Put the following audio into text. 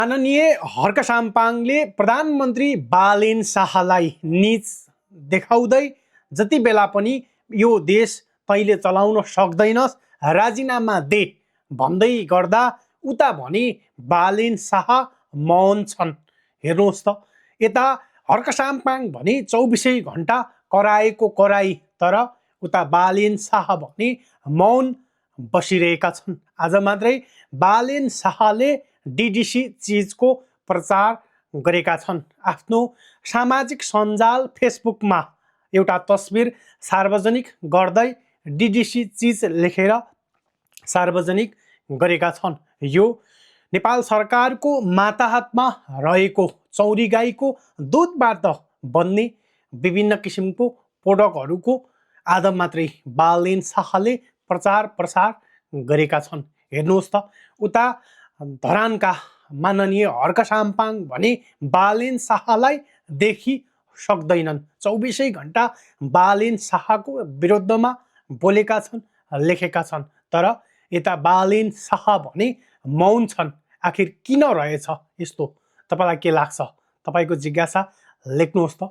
माननीय हर्क साम्पाङले प्रधानमन्त्री बालेन शाहलाई नीच देखाउँदै जति बेला पनि यो देश तैँले चलाउन सक्दैनस्, राजीनामा दे भन्दै गर्दा उता भने बालेन शाह मौन छन्। हेर्नुहोस् त, यता हर्क साम्पाङ भने 24 घण्टा कराएको कराई, तर उता बालेन शाह भने मौन बसिरहेका छन्। आज मात्रै बालेन शाहले डिडिसी चिजको प्रचार गरेका छन्। आफ्नो सामाजिक सञ्जाल फेसबुकमा एउटा तस्बिर सार्वजनिक गर्दै डिडिसी चिज लेखेर सार्वजनिक गरेका छन्। यो नेपाल सरकारको माताहतमा रहेको चौरी गाईको दुधबाट बन्ने विभिन्न किसिमको प्रोडक्टहरूको आज मात्रै बालेन शाहले प्रचार प्रसार गरेका छन्। हेर्नुहोस् त, उता धरानका माननीय हर्क साम्पाङ भने बालेन शाहलाई देखि सक्दैनन्। 24 घण्टा बालेन शाहको विरुद्धमा बोलेका छन्, लेखेका छन्, तर यता बालेन शाह भने मौन छन्। आखिर किन रहेछ यस्तो? तपाईँलाई के लाग्छ? तपाईँको जिज्ञासा लेख्नुहोस् त।